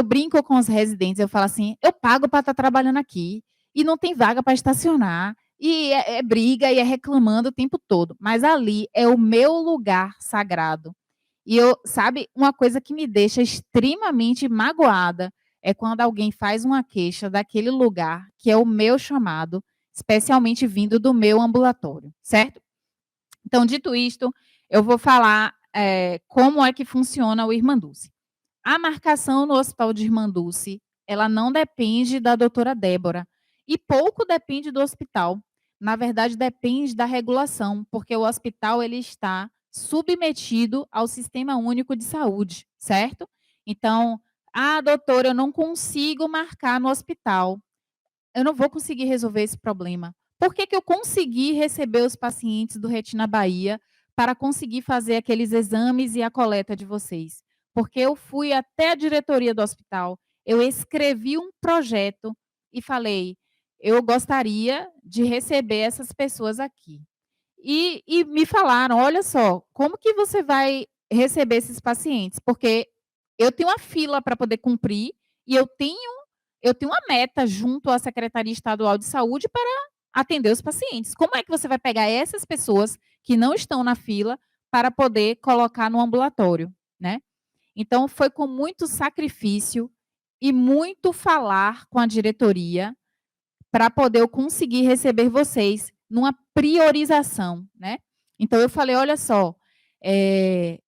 brinco com os residentes, eu falo assim, eu pago para estar trabalhando aqui, e não tem vaga para estacionar, e é briga, e é reclamando o tempo todo, mas ali é o meu lugar sagrado. E sabe, uma coisa que me deixa extremamente magoada, é quando alguém faz uma queixa daquele lugar, que é o meu chamado, especialmente vindo do meu ambulatório, certo? Então, dito isto, eu vou falar como é que funciona o Irmandulce. A marcação no Hospital de Irmandulce, ela não depende da doutora Débora, e pouco depende do hospital. Na verdade, depende da regulação, porque o hospital ele está submetido ao Sistema Único de Saúde, certo? Então, doutora, eu não consigo marcar no hospital. Eu não vou conseguir resolver esse problema. Por que eu consegui receber os pacientes do Retina Bahia para conseguir fazer aqueles exames e a coleta de vocês? Porque eu fui até a diretoria do hospital, eu escrevi um projeto e falei, eu gostaria de receber essas pessoas aqui. E me falaram, olha só, como que você vai receber esses pacientes? Porque eu tenho uma fila para poder cumprir e eu tenho uma meta junto à Secretaria Estadual de Saúde para atender os pacientes. Como é que você vai pegar essas pessoas que não estão na fila para poder colocar no ambulatório, né? Então, foi com muito sacrifício e muito falar com a diretoria para poder eu conseguir receber vocês numa priorização, né? Então, eu falei, olha só,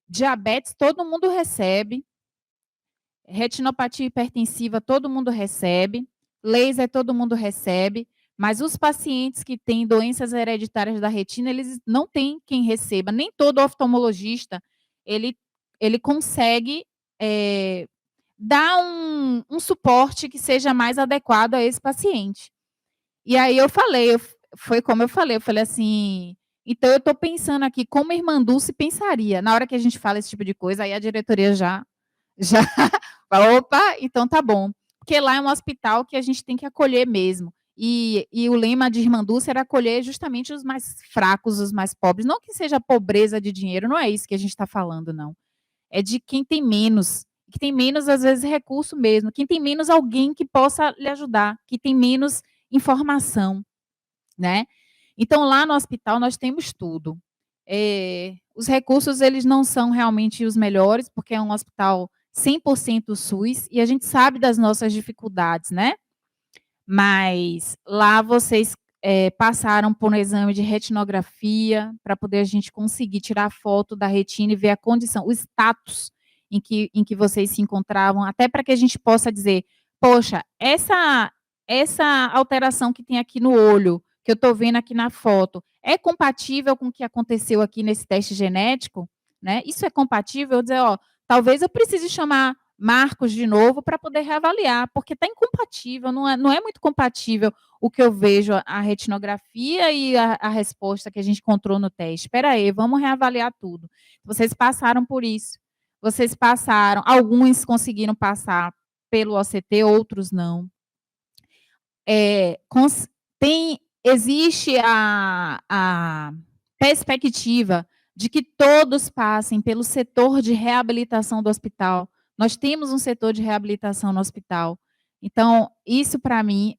diabetes todo mundo recebe, retinopatia hipertensiva todo mundo recebe, laser todo mundo recebe, mas os pacientes que têm doenças hereditárias da retina, eles não têm quem receba. Nem todo oftalmologista, ele consegue dar um suporte que seja mais adequado a esse paciente. E aí eu falei, foi como eu falei assim, então eu estou pensando aqui como a Irmandulce pensaria. Na hora que a gente fala esse tipo de coisa, aí a diretoria já fala, opa, então tá bom. Porque lá é um hospital que a gente tem que acolher mesmo. E o lema de Irmandulce era acolher justamente os mais fracos, os mais pobres. Não que seja pobreza de dinheiro, não é isso que a gente está falando, não. É de quem tem menos. Que tem menos, às vezes, recurso mesmo. Quem tem menos alguém que possa lhe ajudar. Que tem menos informação, né? Então, lá no hospital, nós temos tudo. Os recursos, eles não são realmente os melhores, porque é um hospital 100% SUS, e a gente sabe das nossas dificuldades, né? Mas lá vocês passaram por um exame de retinografia, para poder a gente conseguir tirar foto da retina e ver a condição, o status em que vocês se encontravam, até para que a gente possa dizer, poxa, essa alteração que tem aqui no olho, que eu estou vendo aqui na foto, é compatível com o que aconteceu aqui nesse teste genético? Né? Isso é compatível? Eu dizer, ó, talvez eu precise chamar Marcos de novo para poder reavaliar, porque está incompatível, não é muito compatível o que eu vejo, a retinografia e a resposta que a gente encontrou no teste. Espera aí, vamos reavaliar tudo. Vocês passaram por isso. Vocês passaram, alguns conseguiram passar pelo OCT, outros não. Existe a perspectiva de que todos passem pelo setor de reabilitação do hospital. Nós temos um setor de reabilitação no hospital. Então, isso para mim...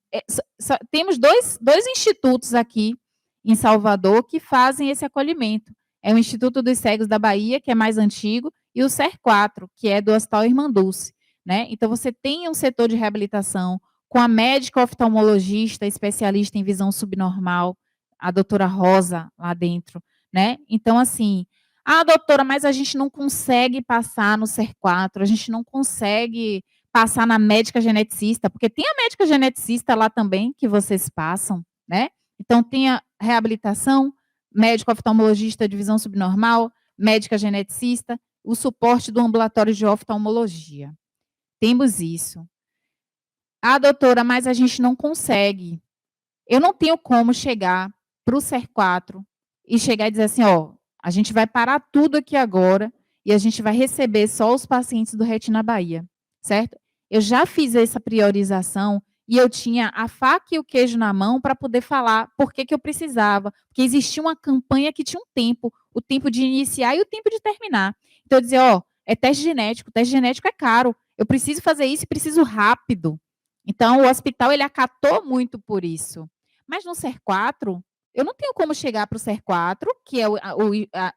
temos dois institutos aqui em Salvador que fazem esse acolhimento. É o Instituto dos Cegos da Bahia, que é mais antigo, e o CER4, que é do Hospital Irmandulce, né? Então, você tem um setor de reabilitação com a médica oftalmologista, especialista em visão subnormal, a doutora Rosa, lá dentro, né? Então, assim, doutora, mas a gente não consegue passar no CER4, a gente não consegue passar na médica geneticista, porque tem a médica geneticista lá também, que vocês passam, né? Então, tem a reabilitação, médico oftalmologista de visão subnormal, médica geneticista, o suporte do ambulatório de oftalmologia. Temos isso. Doutora, mas a gente não consegue. Eu não tenho como chegar para o CER4 e chegar e dizer assim, ó, a gente vai parar tudo aqui agora e a gente vai receber só os pacientes do Retina Bahia, certo? Eu já fiz essa priorização e eu tinha a faca e o queijo na mão para poder falar por que eu precisava, porque existia uma campanha que tinha um tempo, o tempo de iniciar e o tempo de terminar. Então, eu dizia, ó, é teste genético é caro, eu preciso fazer isso e preciso rápido. Então, o hospital, ele acatou muito por isso. Mas no CER4, eu não tenho como chegar para o CER4, que é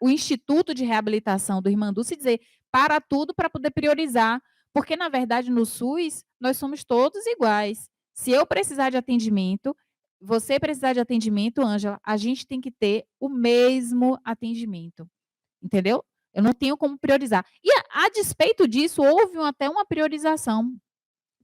o Instituto de Reabilitação do Irmandulce, e dizer, para tudo para poder priorizar, Porque, na verdade, no SUS, nós somos todos iguais. Se eu precisar de atendimento, você precisar de atendimento, Ângela, a gente tem que ter o mesmo atendimento, entendeu? Eu não tenho como priorizar. E a despeito disso, houve até uma priorização.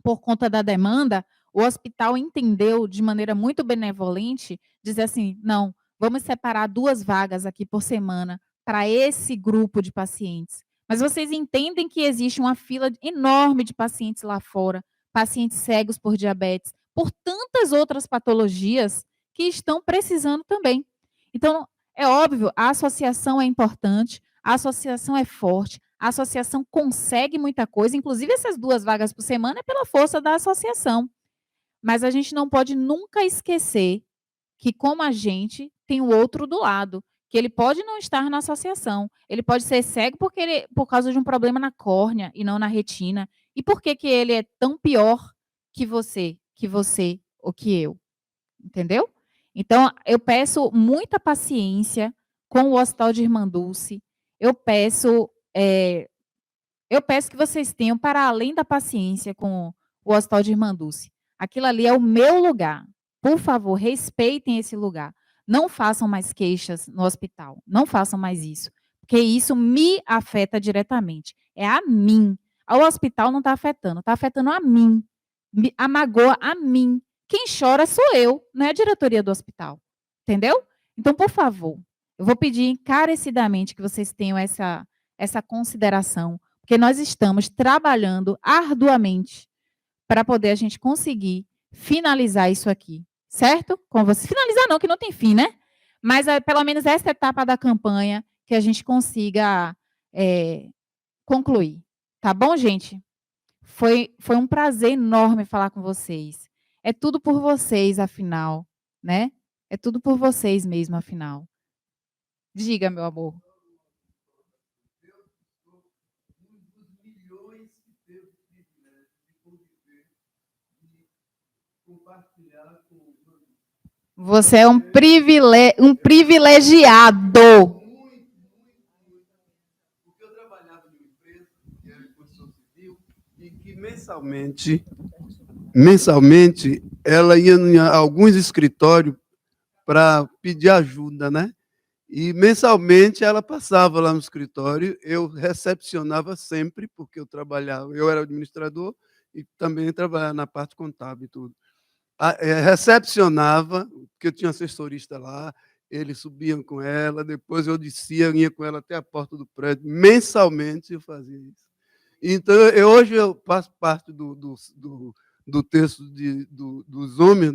Por conta da demanda, o hospital entendeu de maneira muito benevolente, dizer assim, não, vamos separar 2 vagas aqui por semana para esse grupo de pacientes. Mas vocês entendem que existe uma fila enorme de pacientes lá fora, pacientes cegos por diabetes, por tantas outras patologias que estão precisando também. Então, é óbvio, a associação é importante, a associação é forte, a associação consegue muita coisa, inclusive essas 2 vagas por semana é pela força da associação. Mas a gente não pode nunca esquecer que, como a gente, tem o outro do lado, que ele pode não estar na associação, ele pode ser cego por causa de um problema na córnea e não na retina. E por que que ele é tão pior que você ou que eu? Entendeu? Então, eu peço muita paciência com o Hospital de Irmã Dulce. Eu peço que vocês tenham, para além da paciência com o Hospital de Irmã Dulce. Aquilo ali é o meu lugar. Por favor, respeitem esse lugar. Não façam mais queixas no hospital. Não façam mais isso. Porque isso me afeta diretamente. É a mim. O hospital não está afetando a mim. Magoa a mim. Quem chora sou eu, não é a diretoria do hospital. Entendeu? Então, por favor, eu vou pedir encarecidamente que vocês tenham essa consideração, porque nós estamos trabalhando arduamente para poder a gente conseguir finalizar isso aqui, certo? Com você. Finalizar não, que não tem fim, né? Mas pelo menos essa etapa da campanha que a gente consiga concluir. Tá bom, gente? Foi um prazer enorme falar com vocês. É tudo por vocês, afinal, né? É tudo por vocês mesmo, afinal. Diga, meu amor. Você é um privilegiado. Porque eu trabalhava numa empresa que era de construção civil e que mensalmente ela ia em alguns escritórios para pedir ajuda, né? E mensalmente ela passava lá no escritório, eu recepcionava sempre, porque eu era administrador e também trabalhava na parte contábil e tudo. Recepcionava, porque eu tinha assessorista lá, eles subiam com ela, depois eu descia, ia com ela até a porta do prédio, mensalmente eu fazia isso. Então, hoje eu faço parte do texto dos homens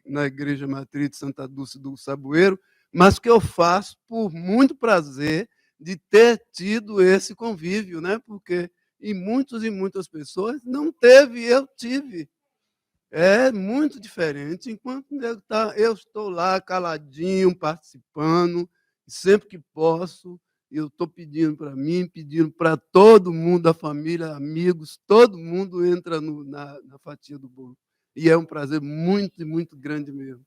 na Igreja Matriz de Santa Dulce do Saboeiro, mas que eu faço por muito prazer de ter tido esse convívio, né? Porque muitas pessoas não teve, eu tive. É muito diferente. Enquanto eu estou lá caladinho, participando, sempre que posso, eu estou pedindo para mim, pedindo para todo mundo, a família, amigos, todo mundo entra na fatia do bolo. E é um prazer muito, muito grande mesmo.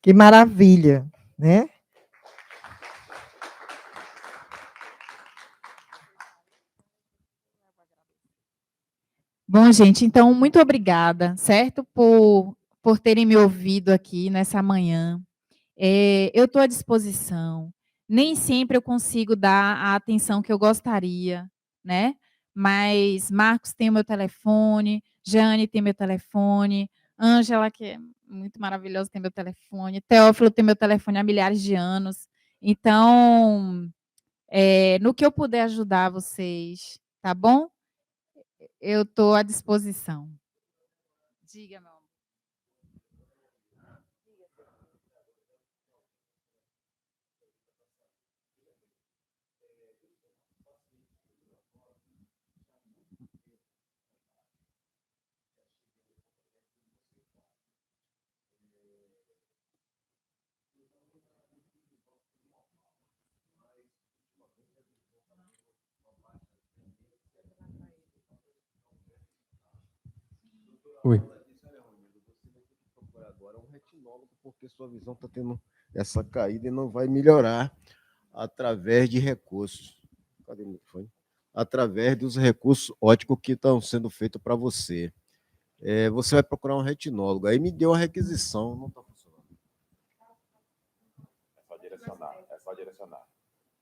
Que maravilha, né? Bom, gente, então, muito obrigada, certo? Por terem me ouvido aqui nessa manhã. Eu estou à disposição. Nem sempre eu consigo dar a atenção que eu gostaria, né? Mas Marcos tem o meu telefone, Jane tem meu telefone, Ângela, que é muito maravilhosa, tem meu telefone, Teófilo tem meu telefone há milhares de anos. Então, no que eu puder ajudar vocês, tá bom? Eu estou à disposição. Diga, meu amor. Oi. Agora um retinólogo, porque sua visão está tendo essa caída e não vai melhorar através de recursos. Cadê o microfone? através dos recursos óticos que estão sendo feitos para você. Você vai procurar um retinólogo. Aí me deu a requisição, não está funcionando. É só direcionar.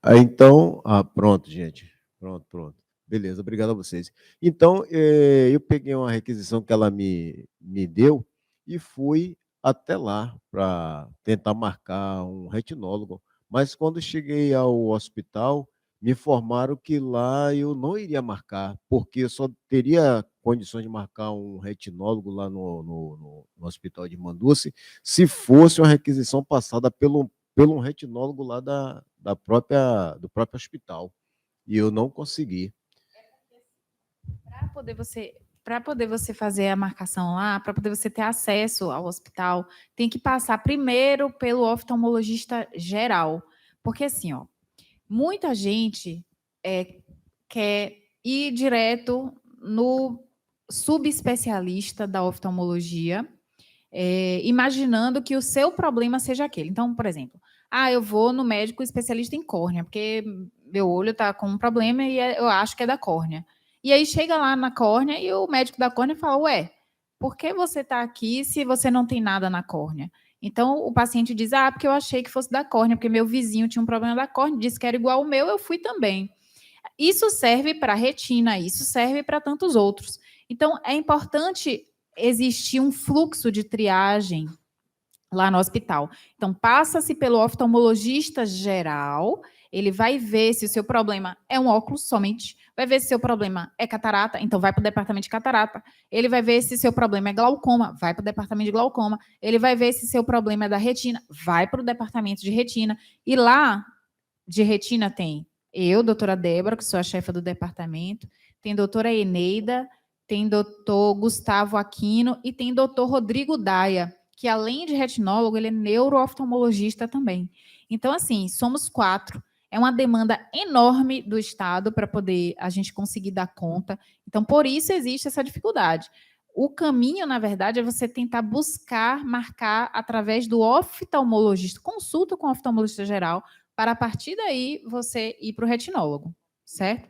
Aí, então, pronto, gente. Pronto. Beleza, obrigado a vocês. Então, eu peguei uma requisição que ela me deu e fui até lá para tentar marcar um retinólogo. Mas quando cheguei ao hospital, me informaram que lá eu não iria marcar, porque eu só teria condições de marcar um retinólogo lá no hospital de Manduci, se fosse uma requisição passada pelo um retinólogo lá do próprio hospital. E eu não consegui. Para poder você fazer a marcação lá, para poder você ter acesso ao hospital, tem que passar primeiro pelo oftalmologista geral. Porque assim, ó, muita gente quer ir direto no subespecialista da oftalmologia, imaginando que o seu problema seja aquele. Então, por exemplo, eu vou no médico especialista em córnea, porque meu olho está com um problema e eu acho que é da córnea. E aí chega lá na córnea e o médico da córnea fala, ué, por que você está aqui se você não tem nada na córnea? Então, o paciente diz, porque eu achei que fosse da córnea, porque meu vizinho tinha um problema da córnea, disse que era igual ao meu, eu fui também. Isso serve para a retina, isso serve para tantos outros. Então, é importante existir um fluxo de triagem lá no hospital. Então, passa-se pelo oftalmologista geral, ele vai ver se o seu problema é um óculos somente, vai ver se o seu problema é catarata, então vai para o departamento de catarata. Ele vai ver se o seu problema é glaucoma, vai para o departamento de glaucoma. Ele vai ver se o seu problema é da retina, vai para o departamento de retina. E lá, de retina, tem eu, doutora Débora, que sou a chefa do departamento, tem doutora Eneida, tem doutor Gustavo Aquino e tem doutor Rodrigo Daia, que além de retinólogo, ele é neurooftalmologista também. Então, assim, somos 4. É uma demanda enorme do Estado para poder a gente conseguir dar conta. Então, por isso existe essa dificuldade. O caminho, na verdade, é você tentar buscar marcar através do oftalmologista, consulta com o oftalmologista geral, para a partir daí você ir para o retinólogo, certo?